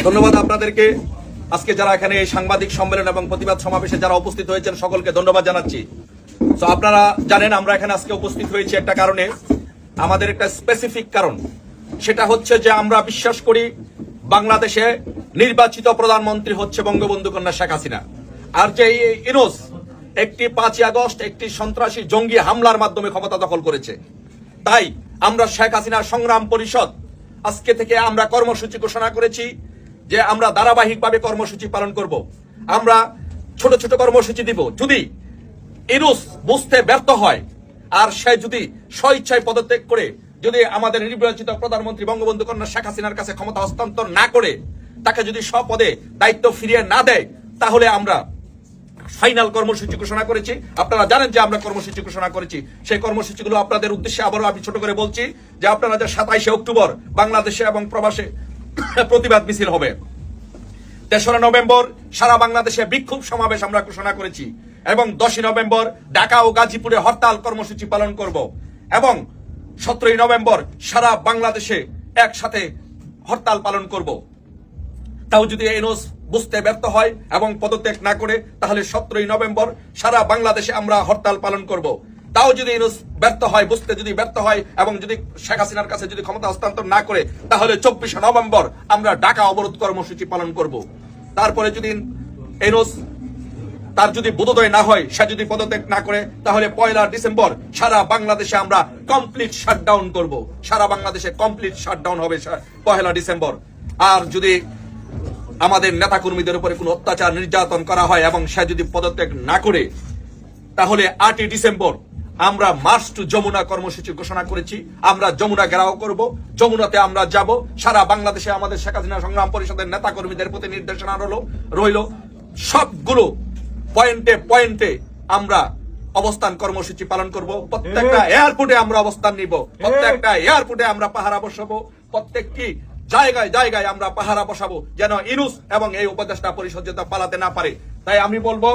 ধন্যবাদ আপনাদেরকে। আজকে যারা এখানে এই সাংবাদিক সম্মেলন এবং প্রতিবাদ সমাবেশে যারা উপস্থিত হয়েছেন সকলকে ধন্যবাদ জানাচ্ছি। তো আপনারা জানেন আমরা এখানে আজকে উপস্থিত হয়েছি একটা কারণে, আমাদের একটা স্পেসিফিক কারণ। সেটা হচ্ছে যে আমরা বিশ্বাস করি বাংলাদেশে নির্বাচিত প্রধানমন্ত্রী হচ্ছে বঙ্গবন্ধু কন্যা শেখ হাসিনা। আর যে ইউনূস একটি 5ই আগস্ট একটি সন্ত্রাসী জঙ্গি হামলার মাধ্যমে ক্ষমতা দখল করেছে। তাই আমরা শেখ হাসিনা সংগ্রাম পরিষদ আজকে থেকে আমরা কর্মসূচি ঘোষণা করেছি যে আমরা ধারাবাহিকভাবে কর্মসূচি পালন করব। আমরা ছোট ছোট কর্মসূচি দিব। যদি ইউনূস বুঝতে ব্যর্থ হয় আর সে যদি স্বইচ্ছায় পদত্যাগ করে যদি আমাদের নির্বাচিত প্রধানমন্ত্রী বঙ্গবন্ধু কন্যা শেখ হাসিনার কাছে ক্ষমতা হস্তান্তর না করে তাকে যদি স্বপদে দায়িত্ব ফিরিয়ে না দেয়, তাহলে আমরা ফাইনাল কর্মসূচি ঘোষণা করেছি। আপনারা জানেন যে আমরা কর্মসূচি ঘোষণা করেছি। সেই কর্মসূচিগুলো আপনাদের উদ্দেশ্যে আবারও আমি ছোট করে বলছি যে আপনারা যে 27শে অক্টোবর বাংলাদেশে এবং প্রবাসে প্রতিবাদ মিছিল হবে। 3রা নভেম্বর সারা বাংলাদেশে বিক্ষোভ সমাবেশ আমরা ঘোষণা করেছি এবং 10ই নভেম্বর ঢাকা ও গাজীপুরে হরতাল কর্মসূচি পালন করব এবং 17ই নভেম্বর সারা বাংলাদেশে একসাথে হরতাল পালন করব। তাও যদি ইউনূস বুঝতে ব্যর্থ হয় এবং পদত্যাগ না করে, তাহলে 17ই নভেম্বর সারা বাংলাদেশে আমরা হরতাল পালন করব। তাও যদি ইউনূস ব্যর্থ হয়, বুঝতে যদি ব্যর্থ হয় এবং যদি শেখ হাসিনার কাছে যদি ক্ষমতা হস্তান্তর না করে, তাহলে 24শে নভেম্বর আমরা ঢাকা অবরোধ কর্মসূচি পালন করব। তারপরে যদি ইউনূস তার যদি বোধোদয় না হয়, সে যদি পদত্যাগ না করে, তাহলে 1 ডিসেম্বর সারা বাংলাদেশে আমরা কমপ্লিট শাটডাউন করব। সারা বাংলাদেশে কমপ্লিট শাটডাউন হবে 1 ডিসেম্বর। আর যদি আমাদের নেতাকর্মীদের উপরে কোনো অত্যাচার নির্যাতন করা হয় এবং সে যদি পদত্যাগ না করে, তাহলে 8ই ডিসেম্বর আমরা মার্চ টু যমুনা কর্মসূচি ঘোষণা করেছি। আমরা যমুনা ঘেরাও করব, যমুনাতে আমরা যাব। সারা বাংলাদেশে আমাদের শেখ হাসিনা সংগ্রাম পরিষদের নেতাকর্মীদের প্রতি নির্দেশনা রইল সবগুলো পয়েন্টে পয়েন্টে আমরা অবস্থান কর্মসূচি পালন করব। প্রত্যেকটা এয়ারপোর্টে আমরা অবস্থান নিব, প্রত্যেকটা এয়ারপোর্টে আমরা পাহারা বসাবো, প্রত্যেকটি জায়গায় জায়গায় আমরা পাহারা বসাবো, যেন ইউনূস এবং এই উপদেষ্টা পরিষদ যাতে পালাতে না পারে। তাই আমি বলবো,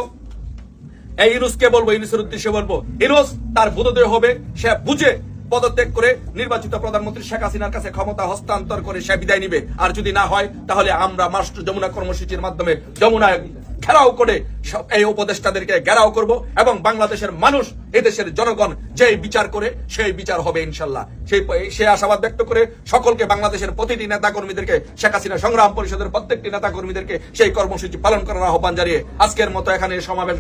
এই ইউনূসকে বলবো, ইউনূসের উদ্দেশ্যে বলবো, ইউনূস তার বোধোদয় হবে, সে বুঝে পদত্যাগ করে নির্বাচিত প্রধানমন্ত্রী শেখ হাসিনার কাছে ক্ষমতা হস্তান্তর করে সে বিদায় নিবে। আর যদি না হয়, তাহলে আমরা মার্চ টু যমুনা কর্মসূচির মাধ্যমে যমুনা ঘেরাও করে এই উপদেষ্টাদেরকে ঘেরাও করব এবং বাংলাদেশের মানুষ, এদেশের জনগণ যেই বিচার করে সেই বিচার হবে ইনশাল্লাহ। সেই আশাবাদ ব্যক্ত করে সকলকে, বাংলাদেশের প্রতিটি নেতাকর্মীদেরকে, শেখ হাসিনা সংগ্রাম পরিষদের প্রত্যেকটি নেতাকর্মীদেরকে সেই কর্মসূচি পালন করার আহ্বান জানিয়ে আজকের মতো এখানে সমাবেশ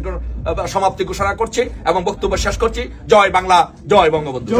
সমাপ্তি ঘোষণা করছি এবং বক্তব্য শেষ করছি। জয় বাংলা, জয় বঙ্গবন্ধু।